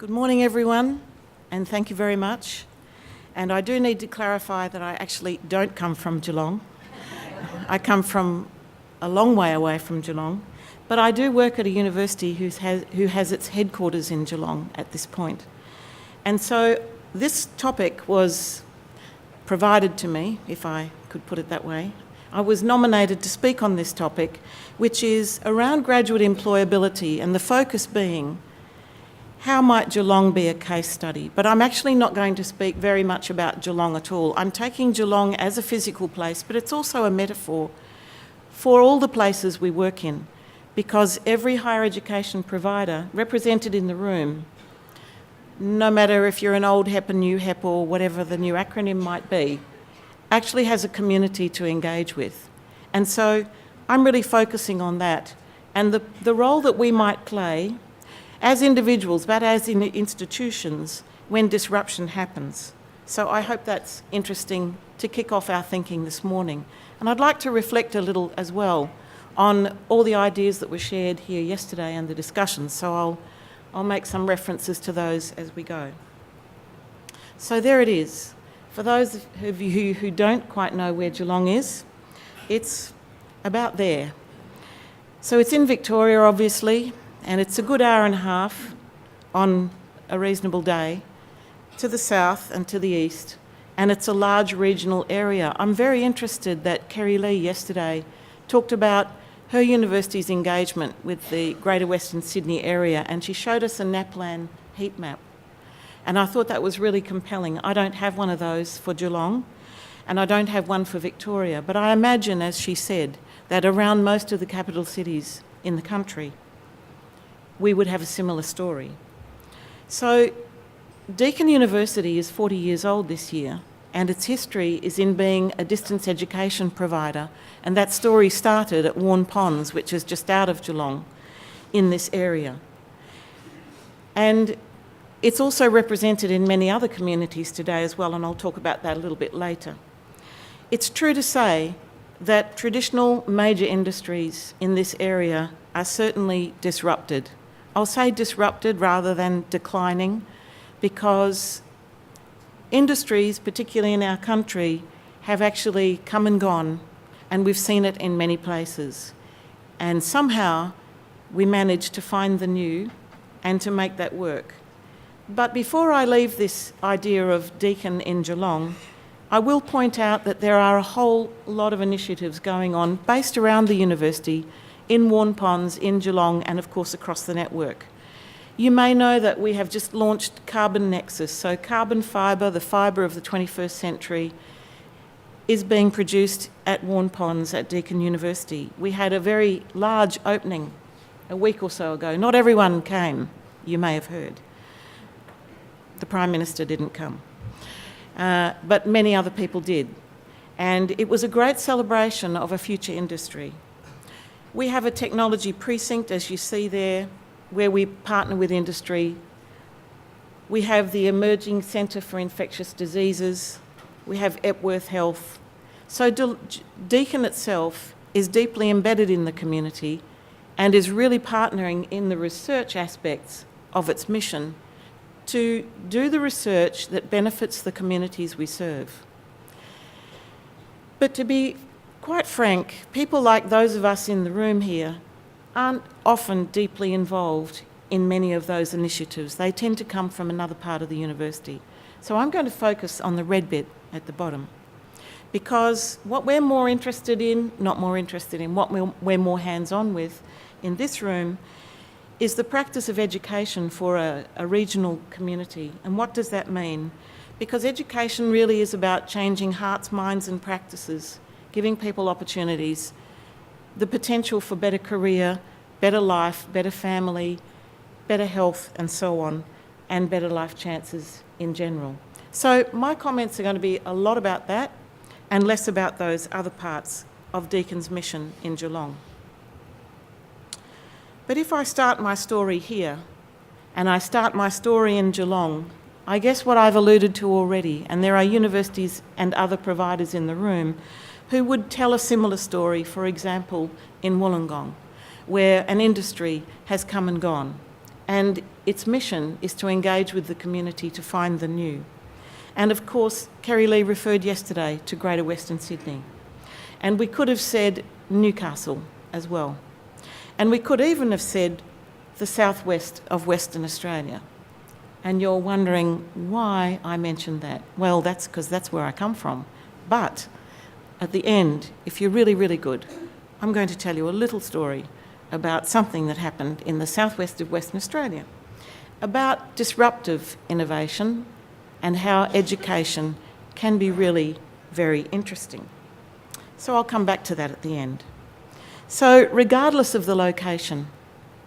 Good morning, everyone, and thank you very much. And I do need to clarify that I actually don't come from Geelong. I come from a long way away from Geelong, but I do work at a university who has its headquarters in Geelong at this point. And so this topic was provided to me, if I could put it that way. I was nominated to speak on this topic, which is around graduate employability, and the focus being how might Geelong be a case study? But I'm actually not going to speak very much about Geelong at all. I'm taking Geelong as a physical place, but it's also a metaphor for all the places we work in, because every higher education provider represented in the room, no matter if you're an old HEP, a new HEP, or whatever the new acronym might be, actually has a community to engage with. And so I'm really focusing on that and the role that we might play as individuals, but as in institutions, when disruption happens. So I hope that's interesting to kick off our thinking this morning. And I'd like to reflect a little as well on all the ideas that were shared here yesterday and the discussions. So I'll make some references to those as we go. So there it is. For those of you who don't quite know where Geelong is, it's about there. So it's in Victoria, obviously, and it's a good hour and a half on a reasonable day to the south and to the east, and it's a large regional area. I'm very interested that Kerry Lee yesterday talked about her university's engagement with the Greater Western Sydney area, and she showed us a NAPLAN heat map. And I thought that was really compelling. I don't have one of those for Geelong, and I don't have one for Victoria, but I imagine, as she said, that around most of the capital cities in the country, we would have a similar story. So Deakin University is 40 years old this year, and its history is in being a distance education provider, and that story started at Warn Ponds, which is just out of Geelong, in this area. And it's also represented in many other communities today as well, and I'll talk about that a little bit later. It's true to say that traditional major industries in this area are certainly disrupted. I'll say disrupted rather than declining, because industries, particularly in our country, have actually come and gone, and we've seen it in many places. And somehow we managed to find the new and to make that work. But before I leave this idea of Deakin in Geelong, I will point out that there are a whole lot of initiatives going on based around the university in Warn Ponds, in Geelong, and of course across the network. You may know that we have just launched Carbon Nexus. So carbon fibre, the fibre of the 21st century, is being produced at Warn Ponds at Deakin University. We had a very large opening a week or so ago. Not everyone came, you may have heard. The Prime Minister didn't come, but many other people did. And it was a great celebration of a future industry. We have a technology precinct, as you see there, where we partner with industry. We have the Emerging Centre for Infectious Diseases. We have Epworth Health. So Deakin itself is deeply embedded in the community and is really partnering in the research aspects of its mission to do the research that benefits the communities we serve. But to be quite frank, people like those of us in the room here aren't often deeply involved in many of those initiatives. They tend to come from another part of the university. So I'm going to focus on the red bit at the bottom, because what we're more interested in, what we're more hands-on with in this room is the practice of education for a regional community. And what does that mean? Because education really is about changing hearts, minds and practices, giving people opportunities, the potential for better career, better life, better family, better health and so on, and better life chances in general. So my comments are going to be a lot about that and less about those other parts of Deakin's mission in Geelong. But if I start my story here, and I start my story in Geelong, I guess what I've alluded to already, and there are universities and other providers in the room who would tell a similar story, for example, in Wollongong, where an industry has come and gone. and its mission is to engage with the community to find the new. And of course, Kerry Lee referred yesterday to Greater Western Sydney. And we could have said Newcastle as well. And we could even have said the southwest of Western Australia. And you're wondering why I mentioned that. Well, that's because that's where I come from. But at the end, if you're really, really good, I'm going to tell you a little story about something that happened in the southwest of Western Australia, about disruptive innovation and how education can be really very interesting. So I'll come back to that at the end. So regardless of the location,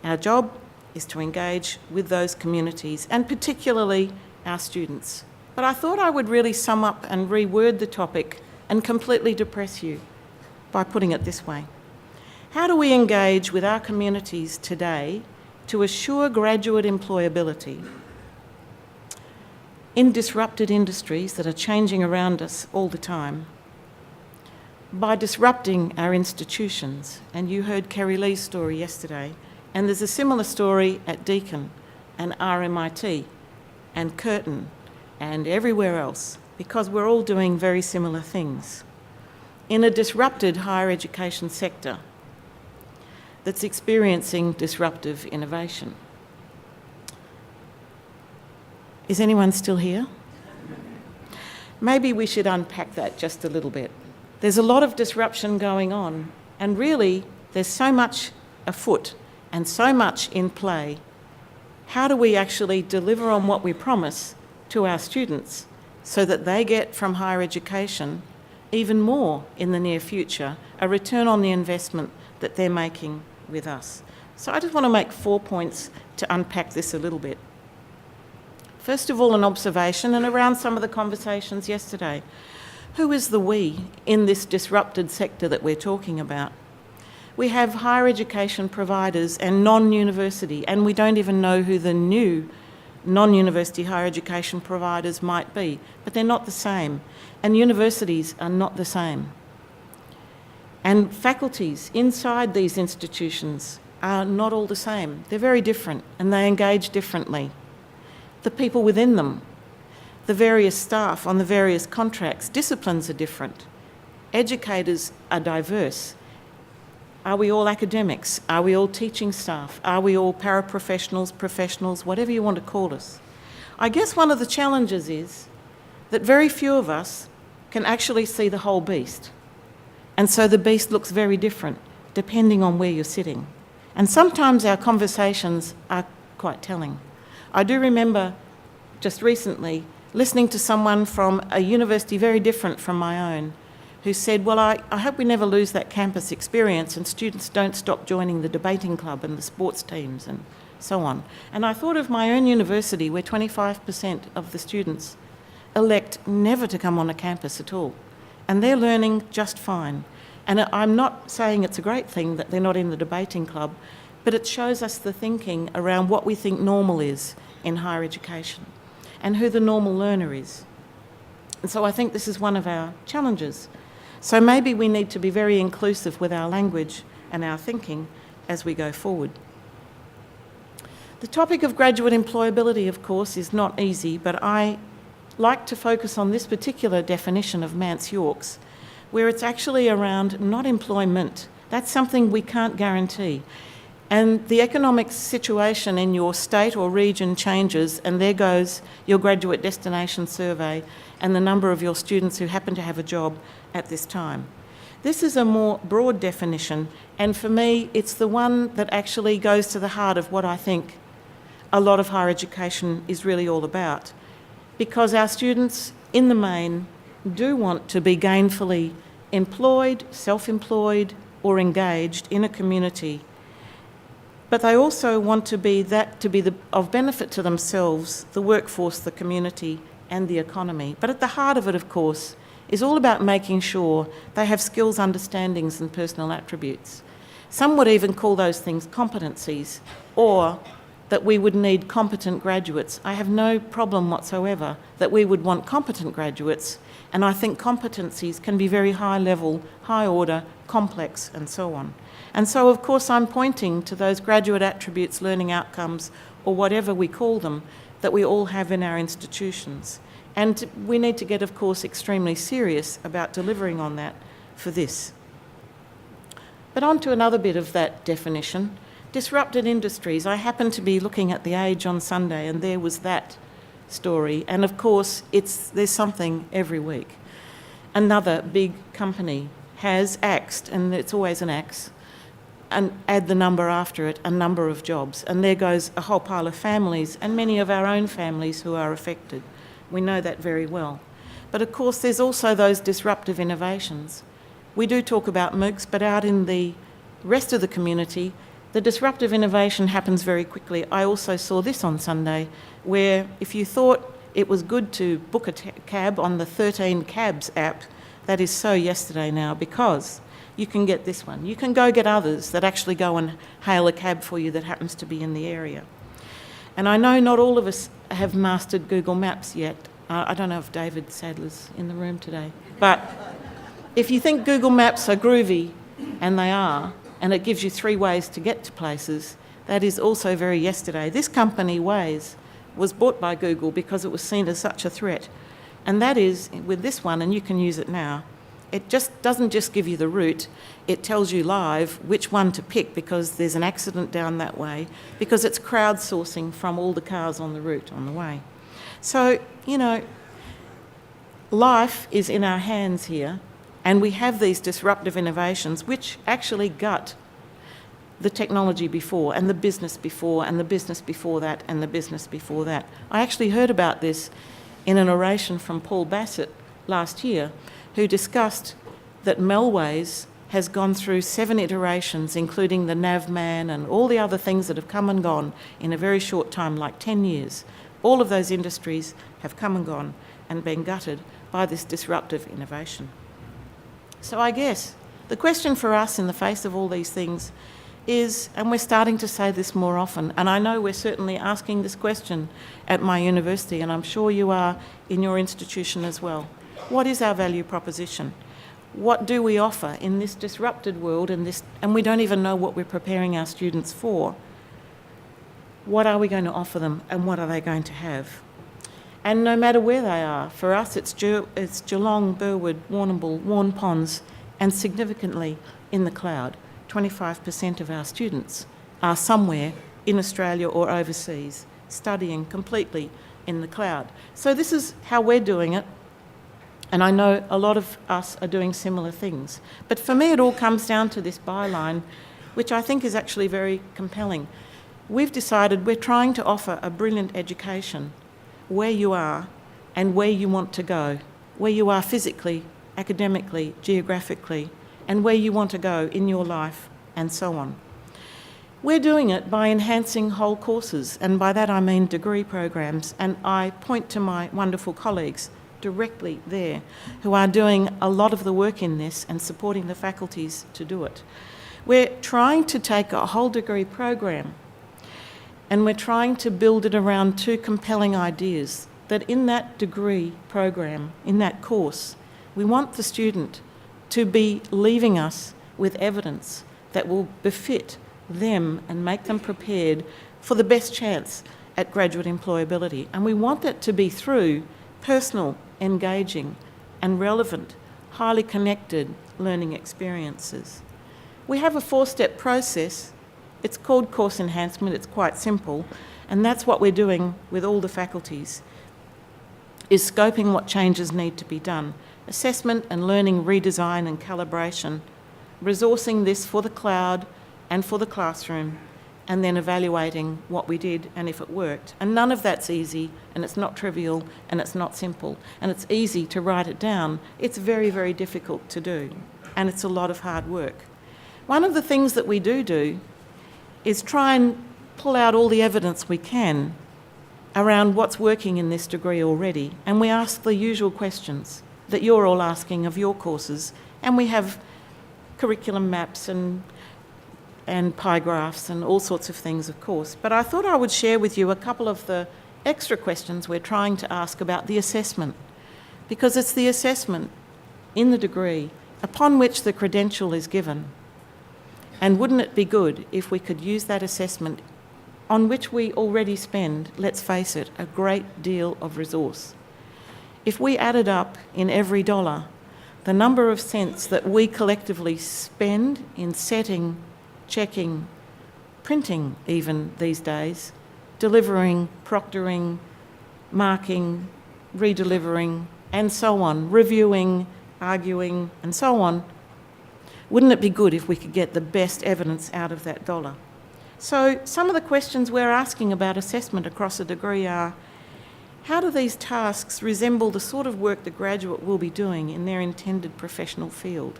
our job is to engage with those communities and particularly our students. But I thought I would really sum up and reword the topic and completely depress you by putting it this way. How do we engage with our communities today to assure graduate employability in disrupted industries that are changing around us all the time? By disrupting our institutions, and you heard Kerry Lee's story yesterday, and there's a similar story at Deakin and RMIT and Curtin and everywhere else, because we're all doing very similar things. In a disrupted higher education sector that's experiencing disruptive innovation. Is anyone still here? Maybe we should unpack that just a little bit. There's a lot of disruption going on, and really there's so much afoot and so much in play. How do we actually deliver on what we promise to our students so that they get from higher education even more in the near future, a return on the investment that they're making with us? So I just want to make 4 points to unpack this a little bit. First of all, an observation, and around some of the conversations yesterday. Who is the we in this disrupted sector that we're talking about? We have higher education providers and non-university, and we don't even know who the new non-university higher education providers might be, but they're not the same, and universities are not the same. And faculties inside these institutions are not all the same. They're very different, and they engage differently. The people within them, the various staff on the various contracts, disciplines are different. Educators are diverse. Are we all academics? Are we all teaching staff? Are we all paraprofessionals, professionals, whatever you want to call us? I guess one of the challenges is that very few of us can actually see the whole beast. And so the beast looks very different depending on where you're sitting. And sometimes our conversations are quite telling. I do remember just recently listening to someone from a university very different from my own who said, well, I hope we never lose that campus experience and students don't stop joining the debating club and the sports teams and so on. And I thought of my own university where 25% of the students elect never to come on a campus at all. And they're learning just fine. And I'm not saying it's a great thing that they're not in the debating club, but it shows us the thinking around what we think normal is in higher education and who the normal learner is. And so I think this is one of our challenges. So maybe we need to be very inclusive with our language and our thinking as we go forward. The topic of graduate employability, of course, is not easy, but I like to focus on this particular definition of Mance York's, where it's actually around not employment. That's something we can't guarantee. And the economic situation in your state or region changes, and there goes your graduate destination survey and the number of your students who happen to have a job at this time. This is a more broad definition, and for me, it's the one that actually goes to the heart of what I think a lot of higher education is really all about. Because our students, in the main, do want to be gainfully employed, self-employed, or engaged in a community. But they also want to be of benefit to themselves, the workforce, the community, and the economy. But at the heart of it, of course, is all about making sure they have skills, understandings, and personal attributes. Some would even call those things competencies, or that we would need competent graduates. I have no problem whatsoever that we would want competent graduates, and I think competencies can be very high level, high order, complex, and so on. And so, of course, I'm pointing to those graduate attributes, learning outcomes, or whatever we call them, that we all have in our institutions. And we need to get, of course, extremely serious about delivering on that for this. But on to another bit of that definition. Disrupted industries. I happened to be looking at The Age on Sunday, and there was that story. And of course, there's something every week. Another big company has axed, and it's always an axe, and add the number after it, a number of jobs. And there goes a whole pile of families, and many of our own families who are affected. We know that very well. But of course, there's also those disruptive innovations. We do talk about MOOCs, but out in the rest of the community, the disruptive innovation happens very quickly. I also saw this on Sunday, where if you thought it was good to book a cab on the 13 Cabs app, that is so yesterday now, because you can get this one. You can go get others that actually go and hail a cab for you that happens to be in the area. And I know not all of us have mastered Google Maps yet. I don't know if David Sadler's in the room today. But if you think Google Maps are groovy, and they are, and it gives you 3 ways to get to places, that is also very yesterday. This company, Waze, was bought by Google because it was seen as such a threat. And that is, with this one, and you can use it now, it just doesn't just give you the route, it tells you live which one to pick because there's an accident down that way, because it's crowdsourcing from all the cars on the route on the way. So, you know, life is in our hands here, and we have these disruptive innovations which actually gut the technology before, and the business before, and the business before that, and the business before that. I actually heard about this in an oration from Paul Bassett last year, who discussed that Melways has gone through 7 iterations, including the Navman and all the other things that have come and gone in a very short time, like 10 years. All of those industries have come and gone and been gutted by this disruptive innovation. So I guess the question for us in the face of all these things is, and we're starting to say this more often, and I know we're certainly asking this question at my university, and I'm sure you are in your institution as well. What is our value proposition? What do we offer in this disrupted world, and we don't even know what we're preparing our students for? What are we going to offer them, and what are they going to have? And no matter where they are, for us it's Geelong, Burwood, Warrnambool, Warn Ponds, and significantly in the cloud. 25% of our students are somewhere in Australia or overseas, studying completely in the cloud. So this is how we're doing it, and I know a lot of us are doing similar things. But for me, it all comes down to this byline, which I think is actually very compelling. We've decided we're trying to offer a brilliant education where you are and where you want to go, where you are physically, academically, geographically, and where you want to go in your life, and so on. We're doing it by enhancing whole courses, and by that I mean degree programs, and I point to my wonderful colleagues directly there who are doing a lot of the work in this and supporting the faculties to do it. We're trying to take a whole degree program, and we're trying to build it around 2 compelling ideas, that in that degree program, in that course, we want the student to be leaving us with evidence that will befit them and make them prepared for the best chance at graduate employability. And we want that to be through personal, engaging and relevant, highly connected learning experiences. We have a 4-step process. It's called course enhancement. It's quite simple. And that's what we're doing with all the faculties, is scoping what changes need to be done. Assessment and learning redesign and calibration, resourcing this for the cloud and for the classroom, and then evaluating what we did and if it worked. And none of that's easy, and it's not trivial, and it's not simple, and it's easy to write it down. It's very, very difficult to do, and it's a lot of hard work. One of the things that we do is try and pull out all the evidence we can around what's working in this degree already, and we ask the usual questions that you're all asking of your courses, and we have curriculum maps and pie graphs and all sorts of things, of course. But I thought I would share with you a couple of the extra questions we're trying to ask about the assessment, because it's the assessment in the degree upon which the credential is given. And wouldn't it be good if we could use that assessment on which we already spend, let's face it, a great deal of resource. If we added up in every dollar the number of cents that we collectively spend in setting, checking, printing even these days, delivering, proctoring, marking, redelivering, and so on, reviewing, arguing, and so on, wouldn't it be good if we could get the best evidence out of that dollar? So some of the questions we're asking about assessment across a degree are, how do these tasks resemble the sort of work the graduate will be doing in their intended professional field?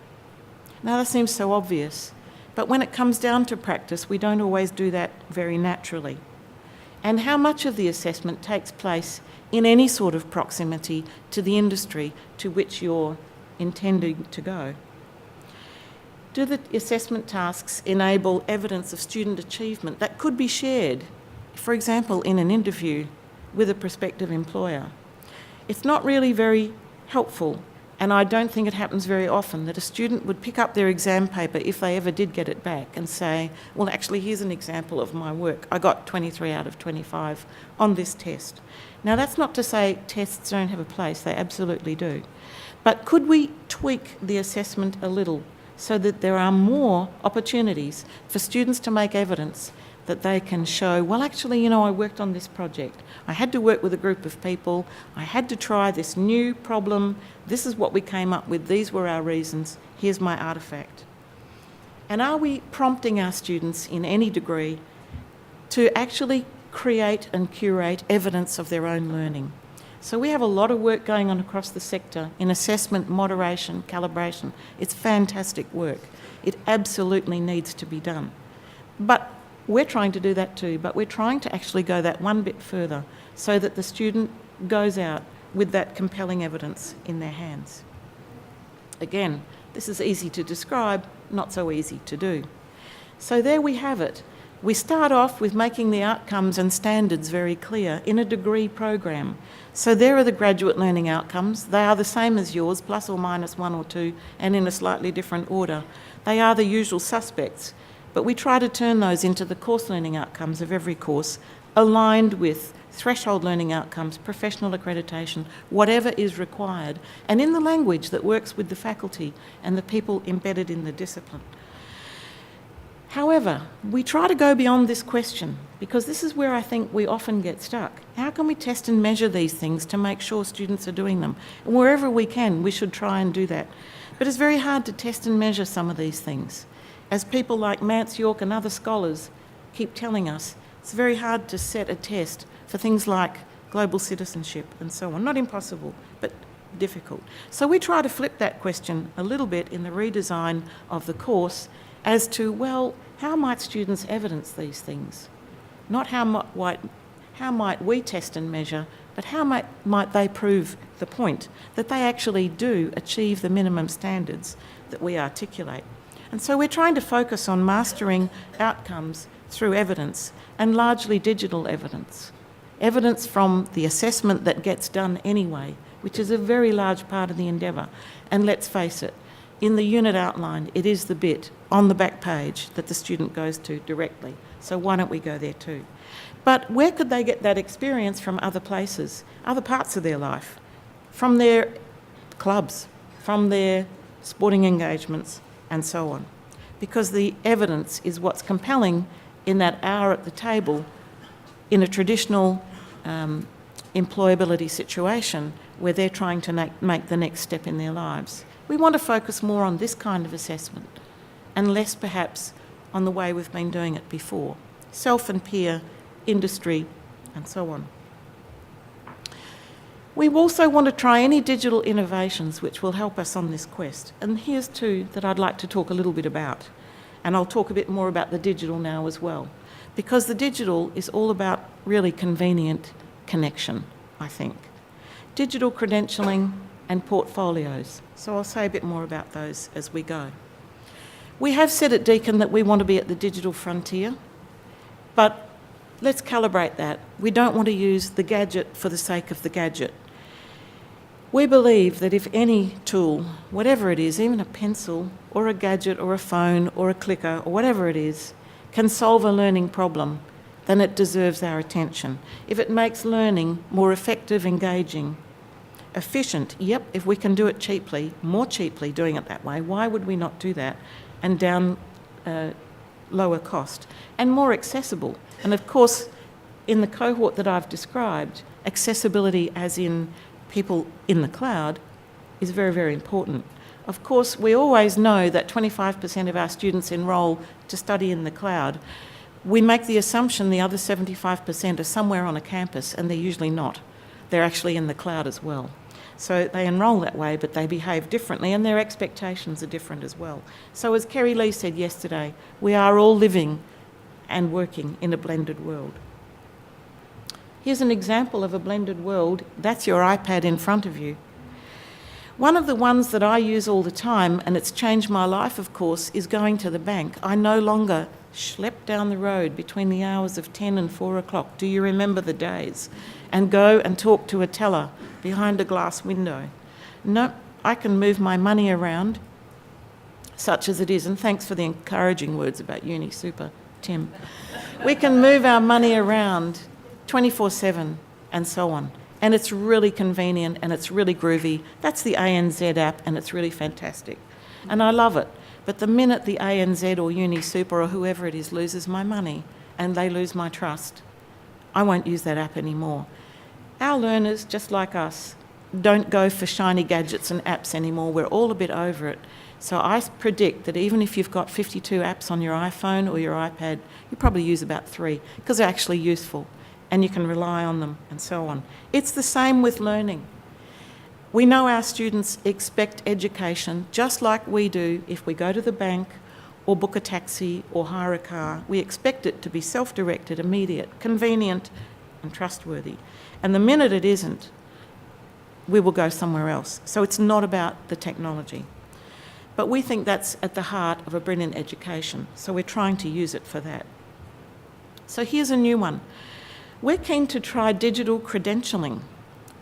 Now, that seems so obvious, but when it comes down to practice, we don't always do that very naturally. And how much of the assessment takes place in any sort of proximity to the industry to which you're intending to go? Do the assessment tasks enable evidence of student achievement that could be shared, for example, in an interview with a prospective employer? It's not really very helpful, and I don't think it happens very often, that a student would pick up their exam paper, if they ever did get it back, and say, well, actually, here's an example of my work. I got 23 out of 25 on this test. Now, that's not to say tests don't have a place, they absolutely do. But could we tweak the assessment a little so that there are more opportunities for students to make evidence that they can show, well, actually, you know, I worked on this project. I had to work with a group of people. I had to try this new problem. This is what we came up with. These were our reasons. Here's my artefact. And are we prompting our students in any degree to actually create and curate evidence of their own learning? So we have a lot of work going on across the sector in assessment, moderation, calibration. It's fantastic work. It absolutely needs to be done. But we're trying to do that too, but we're trying to actually go that one bit further so that the student goes out with that compelling evidence in their hands. Again, this is easy to describe, not so easy to do. So there we have it. We start off with making the outcomes and standards very clear in a degree program. So there are the graduate learning outcomes. They are the same as yours, plus or minus one or two, and in a slightly different order. They are the usual suspects, but we try to turn those into the course learning outcomes of every course, aligned with threshold learning outcomes, professional accreditation, whatever is required, and in the language that works with the faculty and the people embedded in the discipline. However, we try to go beyond this question, because this is where I think we often get stuck. How can we test and measure these things to make sure students are doing them? And wherever we can, we should try and do that. But it's very hard to test and measure some of these things. As people like Mance York and other scholars keep telling us, it's very hard to set a test for things like global citizenship and so on. Not impossible, but difficult. So we try to flip that question a little bit in the redesign of the course as to, well, how might students evidence these things? Not how might we test and measure, but how might they prove the point that they actually do achieve the minimum standards that we articulate. And so we're trying to focus on mastering outcomes through evidence, and largely digital evidence. Evidence from the assessment that gets done anyway, which is a very large part of the endeavour. And let's face it, in the unit outline, it is the bit on the back page that the student goes to directly. So why don't we go there too? But where could they get that experience from other places, other parts of their life? From their clubs, from their sporting engagements, and so on. Because the evidence is what's compelling in that hour at the table in a traditional employability situation where they're trying to make the next step in their lives. We want to focus more on this kind of assessment and less perhaps on the way we've been doing it before. Self and peer, industry, and so on. We also want to try any digital innovations which will help us on this quest. And here's two that I'd like to talk a little bit about. And I'll talk a bit more about the digital now as well. Because the digital is all about really convenient connection, I think. Digital credentialing and portfolios. So I'll say a bit more about those as we go. We have said at Deakin that we want to be at the digital frontier, but let's calibrate that. We don't want to use the gadget for the sake of the gadget. We believe that if any tool, whatever it is, even a pencil or a gadget or a phone or a clicker or whatever it is, can solve a learning problem, then it deserves our attention. If it makes learning more effective, engaging, efficient, yep, if we can do it cheaply, more cheaply doing it that way, why would we not do that? And down lower cost and more accessible. And of course, in the cohort that I've described, accessibility as in people in the cloud is very, very important. Of course, we always know that 25% of our students enrol to study in the cloud. We make the assumption the other 75% are somewhere on a campus, and they're usually not. They're actually in the cloud as well. So they enrol that way, but they behave differently, and their expectations are different as well. So as Kerry Lee said yesterday, we are all living and working in a blended world. Here's an example of a blended world. That's your iPad in front of you. One of the ones that I use all the time, and it's changed my life, of course, is going to the bank. I no longer schlep down the road between the hours of 10 and 4 o'clock. Do you remember the days? And go and talk to a teller behind a glass window. No, I can move my money around, such as it is, and thanks for the encouraging words about uni super, Tim. We can move our money around 24/7 and so on. And it's really convenient and it's really groovy. That's the ANZ app, and it's really fantastic. And I love it. But the minute the ANZ or Uni Super or whoever it is loses my money and they lose my trust, I won't use that app anymore. Our learners, just like us, don't go for shiny gadgets and apps anymore. We're all a bit over it. So I predict that even if you've got 52 apps on your iPhone or your iPad, you probably use about 3 because they're actually useful and you can rely on them and so on. It's the same with learning. We know our students expect education just like we do if we go to the bank or book a taxi or hire a car. We expect it to be self-directed, immediate, convenient and trustworthy. And the minute it isn't, we will go somewhere else. So it's not about the technology. But we think that's at the heart of a brilliant education, so we're trying to use it for that. So here's a new one. We're keen to try digital credentialing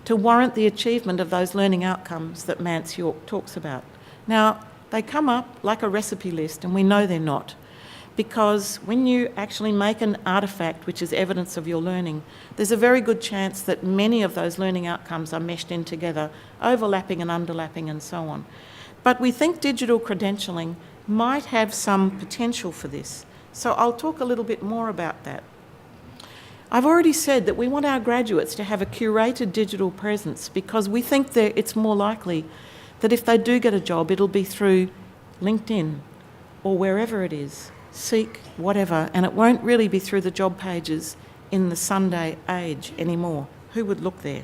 to warrant the achievement of those learning outcomes that Mance York talks about. Now, they come up like a recipe list, and we know they're not, because when you actually make an artefact which is evidence of your learning, there's a very good chance that many of those learning outcomes are meshed in together, overlapping and underlapping and so on. But we think digital credentialing might have some potential for this. So I'll talk a little bit more about that. I've already said that we want our graduates to have a curated digital presence because we think that it's more likely that if they do get a job, it'll be through LinkedIn or wherever it is, Seek, whatever, and it won't really be through the job pages in the Sunday age anymore. Who would look there?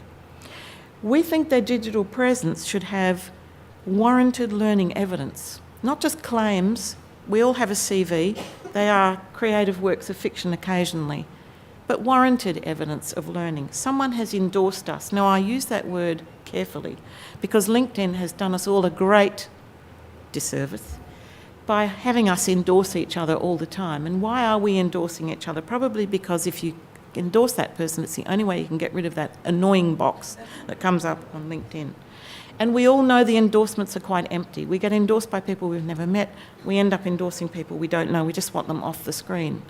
We think their digital presence should have warranted learning evidence, not just claims. We all have a CV. They are creative works of fiction occasionally, but warranted evidence of learning. Someone has endorsed us. Now, I use that word carefully because LinkedIn has done us all a great disservice by having us endorse each other all the time. And why are we endorsing each other? Probably because if you endorse that person, it's the only way you can get rid of that annoying box that comes up on LinkedIn. And we all know the endorsements are quite empty. We get endorsed by people we've never met. We end up endorsing people we don't know. We just want them off the screen.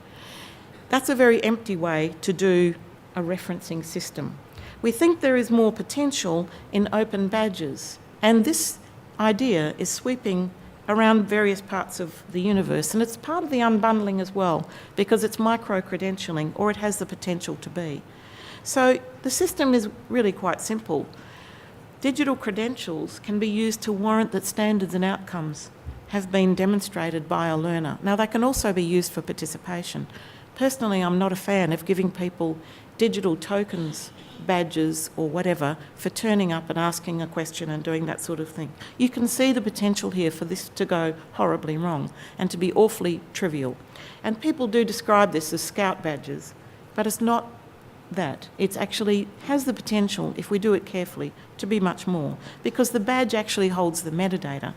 That's a very empty way to do a referencing system. We think there is more potential in open badges, and this idea is sweeping around various parts of the universe, and it's part of the unbundling as well, because it's micro-credentialing, or it has the potential to be. So the system is really quite simple. Digital credentials can be used to warrant that standards and outcomes have been demonstrated by a learner. Now, they can also be used for participation. Personally, I'm not a fan of giving people digital tokens, badges or whatever for turning up and asking a question and doing that sort of thing. You can see the potential here for this to go horribly wrong and to be awfully trivial. And people do describe this as scout badges, but it's not that. It actually has the potential, if we do it carefully, to be much more, because the badge actually holds the metadata,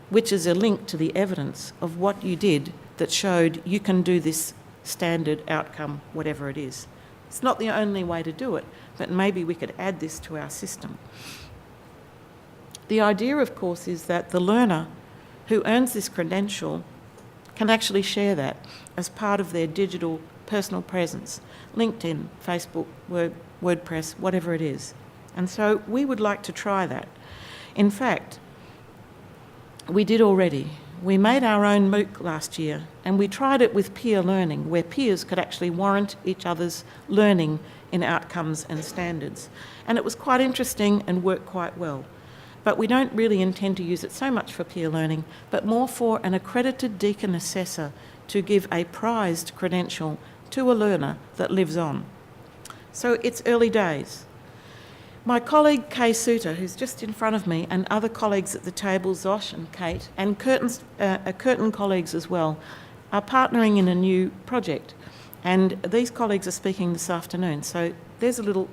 which is a link to the evidence of what you did that showed you can do this standard outcome, whatever it is. It's not the only way to do it, but maybe we could add this to our system. The idea, of course, is that the learner who earns this credential can actually share that as part of their digital personal presence. LinkedIn, Facebook, WordPress, whatever it is. And so we would like to try that. In fact, we did already. We made our own MOOC last year, and we tried it with peer learning, where peers could actually warrant each other's learning in outcomes and standards. And it was quite interesting and worked quite well. But we don't really intend to use it so much for peer learning, but more for an accredited Deakin assessor to give a prized credential to a learner that lives on. So it's early days. My colleague Kay Suter, who's just in front of me, and other colleagues at the table, Zosh and Kate, and Curtin colleagues as well, are partnering in a new project. And these colleagues are speaking this afternoon. So there's a little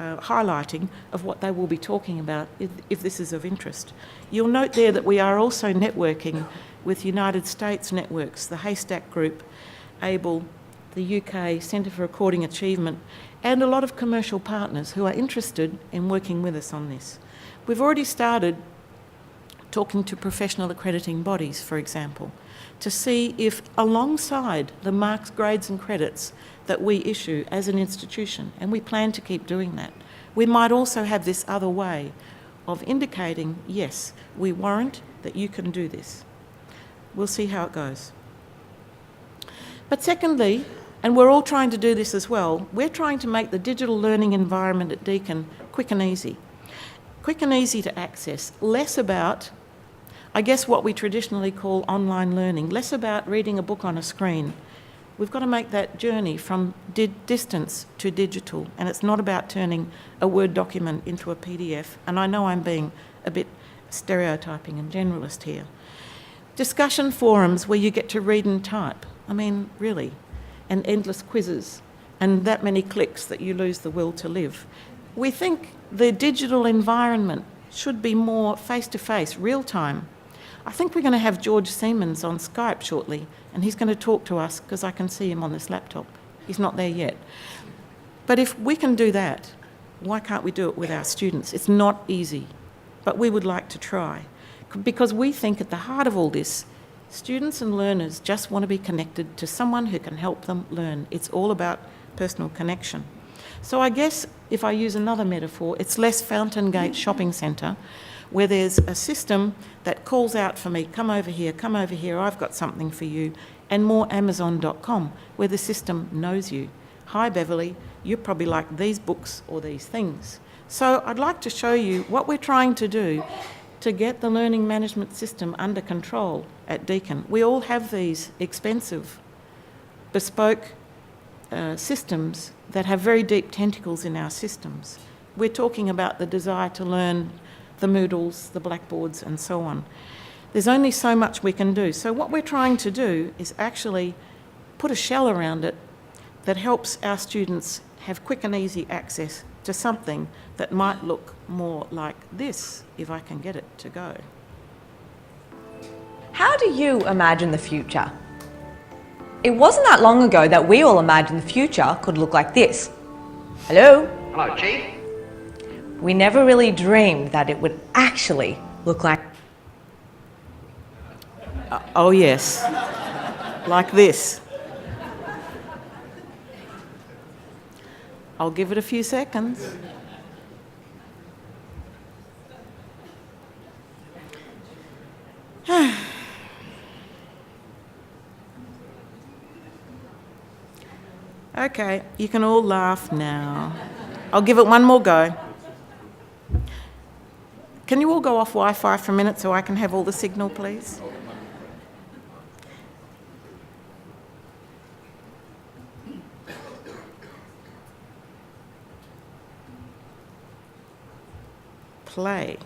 highlighting of what they will be talking about if this is of interest. You'll note there that we are also networking with United States networks, the Haystack Group, ABLE, the UK Centre for Recording Achievement, and a lot of commercial partners who are interested in working with us on this. We've already started talking to professional accrediting bodies, for example, to see if alongside the marks, grades and credits that we issue as an institution, and we plan to keep doing that, we might also have this other way of indicating, yes, we warrant that you can do this. We'll see how it goes. But secondly, and we're all trying to do this as well, we're trying to make the digital learning environment at Deakin quick and easy. Quick and easy to access, less about, I guess, what we traditionally call online learning, less about reading a book on a screen. We've got to make that journey from distance to digital, and it's not about turning a Word document into a PDF, and I know I'm being a bit stereotyping and generalist here. Discussion forums where you get to read and type, I mean, really, and endless quizzes, and that many clicks that you lose the will to live. We think the digital environment should be more face-to-face, real-time. I think we're going to have George Siemens on Skype shortly, and he's going to talk to us because I can see him on this laptop. He's not there yet. But if we can do that, why can't we do it with our students? It's not easy, but we would like to try, because we think at the heart of all this, students and learners just want to be connected to someone who can help them learn. It's all about personal connection. So I guess if I use another metaphor, it's less Fountain Gate shopping centre where there's a system that calls out for me, come over here, I've got something for you, and more Amazon.com where the system knows you. Hi Beverley, you probably like these books or these things. So I'd like to show you what we're trying to do to get the learning management system under control at Deakin. We all have these expensive, bespoke systems that have very deep tentacles in our systems. We're talking about the desire to learn, the Moodles, the Blackboards and so on. There's only so much we can do. So what we're trying to do is actually put a shell around it that helps our students have quick and easy access to something that might look more like this, if I can get it to go. How do you imagine the future? It wasn't that long ago that we all imagined the future could look like this. Hello? Hello, Chief. We never really dreamed that it would actually look like... Oh yes, like this. I'll give it a few seconds. Okay, you can all laugh now. I'll give it one more go. Can you all go off Wi-Fi for a minute so I can have all the signal, please? Play.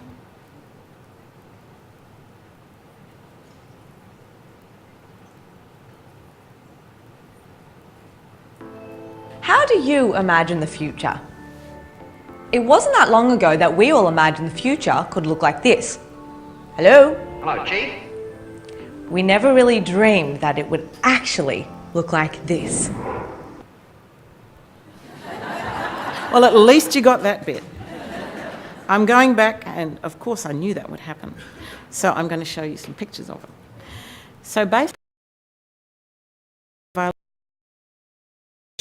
How do you imagine the future? It wasn't that long ago that we all imagined the future could look like this. Hello? Hello, Chief. We never really dreamed that it would actually look like this. Well, at least you got that bit. I'm going back, and of course I knew that would happen. So I'm going to show you some pictures of it. So basically,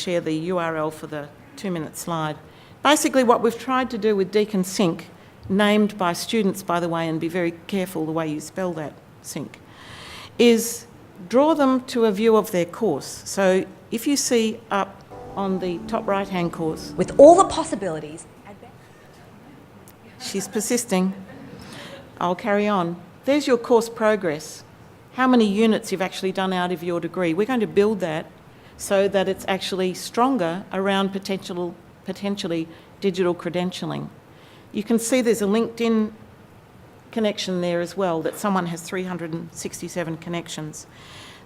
share the URL for the 2-minute slide. Basically what we've tried to do with Deacons Sink, named by students, by the way, and be very careful the way you spell that, Sink, is draw them to a view of their course. So if you see up on the top right-hand course... With all the possibilities... She's persisting. I'll carry on. There's your course progress. How many units you've actually done out of your degree. We're going to build that so that it's actually stronger around potentially digital credentialing. You can see there's a LinkedIn connection there as well, that someone has 367 connections.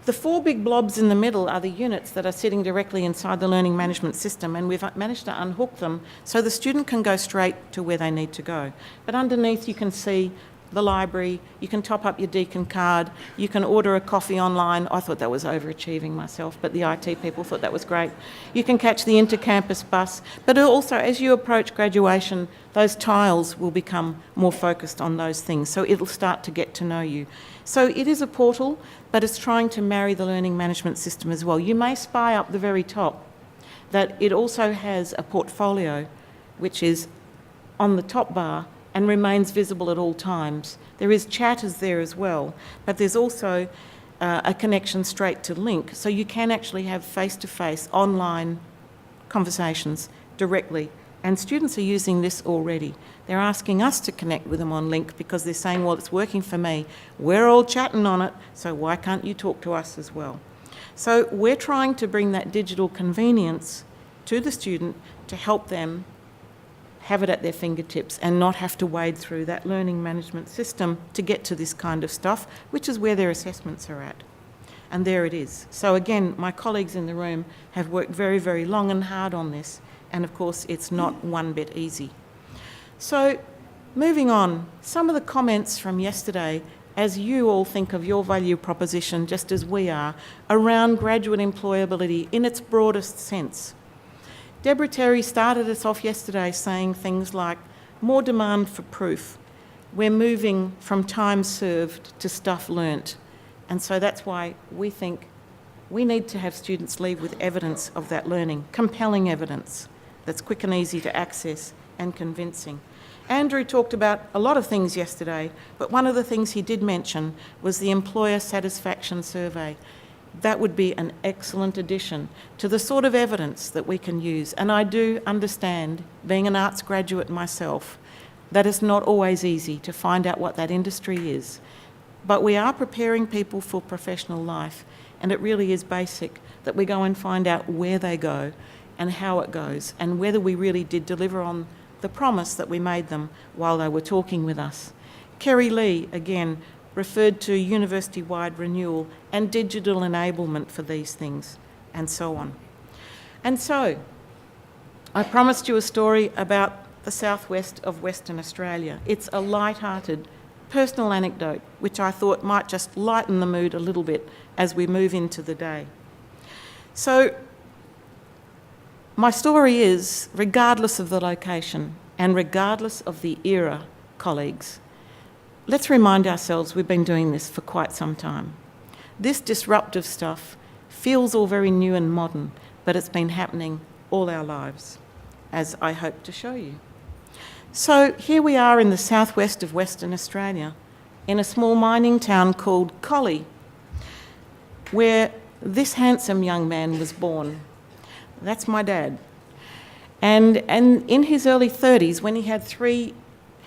The 4 big blobs in the middle are the units that are sitting directly inside the learning management system, and we've managed to unhook them so the student can go straight to where they need to go. But underneath you can see the library, you can top up your Deacon card, you can order a coffee online. I thought that was overachieving myself, but the IT people thought that was great. You can catch the inter-campus bus, but also as you approach graduation, those tiles will become more focused on those things, so it'll start to get to know you. So it is a portal, but it's trying to marry the learning management system as well. You may spy up the very top that it also has a portfolio, which is on the top bar, and remains visible at all times. There is chatters there as well, but there's also a connection straight to Link, so you can actually have face-to-face online conversations directly, and students are using this already. They're asking us to connect with them on Link because they're saying, well, it's working for me. We're all chatting on it, so why can't you talk to us as well? So we're trying to bring that digital convenience to the student to help them have it at their fingertips and not have to wade through that learning management system to get to this kind of stuff, which is where their assessments are at. And there it is. So again, my colleagues in the room have worked very, very long and hard on this, and of course it's not one bit easy. So moving on, some of the comments from yesterday, as you all think of your value proposition, just as we are, around graduate employability in its broadest sense. Deborah Terry started us off yesterday saying things like, more demand for proof. We're moving from time served to stuff learnt. And so that's why we think we need to have students leave with evidence of that learning, compelling evidence that's quick and easy to access and convincing. Andrew talked about a lot of things yesterday, but one of the things he did mention was the employer satisfaction survey. That would be an excellent addition to the sort of evidence that we can use. And I do understand, being an arts graduate myself, that it's not always easy to find out what that industry is. But we are preparing people for professional life, and it really is basic that we go and find out where they go and how it goes, and whether we really did deliver on the promise that we made them while they were talking with us. Kerry Lee, again, referred to university-wide renewal and digital enablement for these things, and so on. And so, I promised you a story about the southwest of Western Australia. It's a light-hearted, personal anecdote, which I thought might just lighten the mood a little bit as we move into the day. So, my story is, regardless of the location and regardless of the era, colleagues, let's remind ourselves we've been doing this for quite some time. This disruptive stuff feels all very new and modern, but it's been happening all our lives, as I hope to show you. So here we are in the southwest of Western Australia, in a small mining town called Collie, where this handsome young man was born. That's my dad. And in his early 30s, when he had 3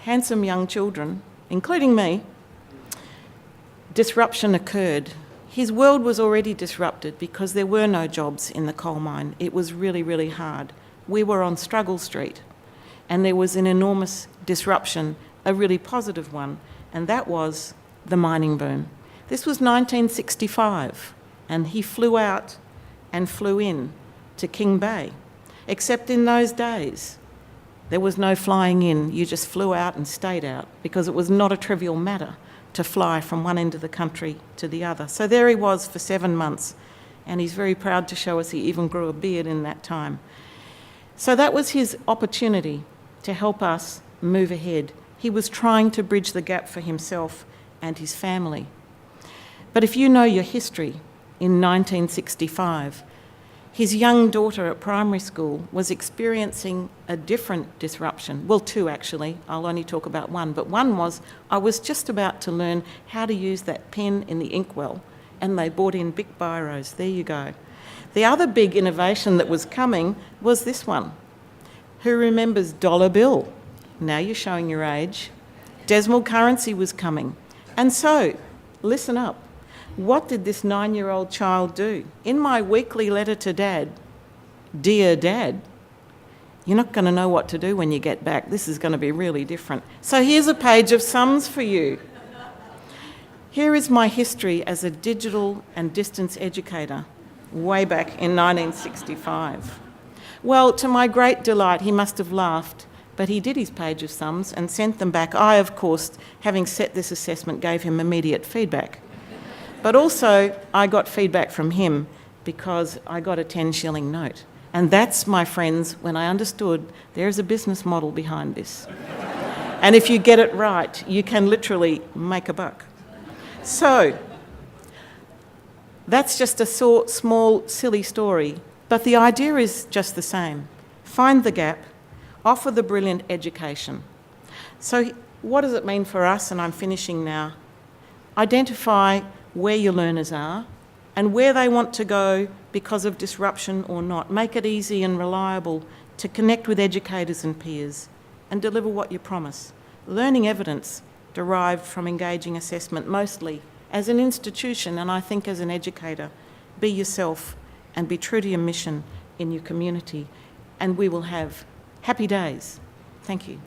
handsome young children, including me, disruption occurred. His world was already disrupted because there were no jobs in the coal mine. It was really, really hard. We were on Struggle Street, and there was an enormous disruption, a really positive one, and that was the mining boom. This was 1965, and he flew out and flew in to King Bay. Except in those days, there was no flying in. You just flew out and stayed out because it was not a trivial matter to fly from one end of the country to the other. So there he was for 7 months, and he's very proud to show us he even grew a beard in that time. So that was his opportunity to help us move ahead. He was trying to bridge the gap for himself and his family. But if you know your history in 1965, His young daughter at primary school was experiencing a different disruption. Well, two actually. I'll only talk about one. But one was, I was just about to learn how to use that pen in the inkwell, and they brought in big biros. There you go. The other big innovation that was coming was this one. Who remembers dollar bill? Now you're showing your age. Decimal currency was coming. And so, listen up. What did this 9-year-old child do? In my weekly letter to Dad, Dear Dad, you're not going to know what to do when you get back. This is going to be really different. So here's a page of sums for you. Here is my history as a digital and distance educator way back in 1965. Well, to my great delight, he must have laughed, but he did his page of sums and sent them back. I, of course, having set this assessment, gave him immediate feedback. But also, I got feedback from him because I got a 10-shilling note. And that's, my friends, when I understood there is a business model behind this. And if you get it right, you can literally make a buck. So, that's just a small, silly story, but the idea is just the same. Find the gap, offer the brilliant education. So, what does it mean for us? And I'm finishing now. Identify where your learners are and where they want to go because of disruption or not. Make it easy and reliable to connect with educators and peers and deliver what you promise. Learning evidence derived from engaging assessment mostly as an institution, and I think as an educator. Be yourself and be true to your mission in your community, and we will have happy days. Thank you.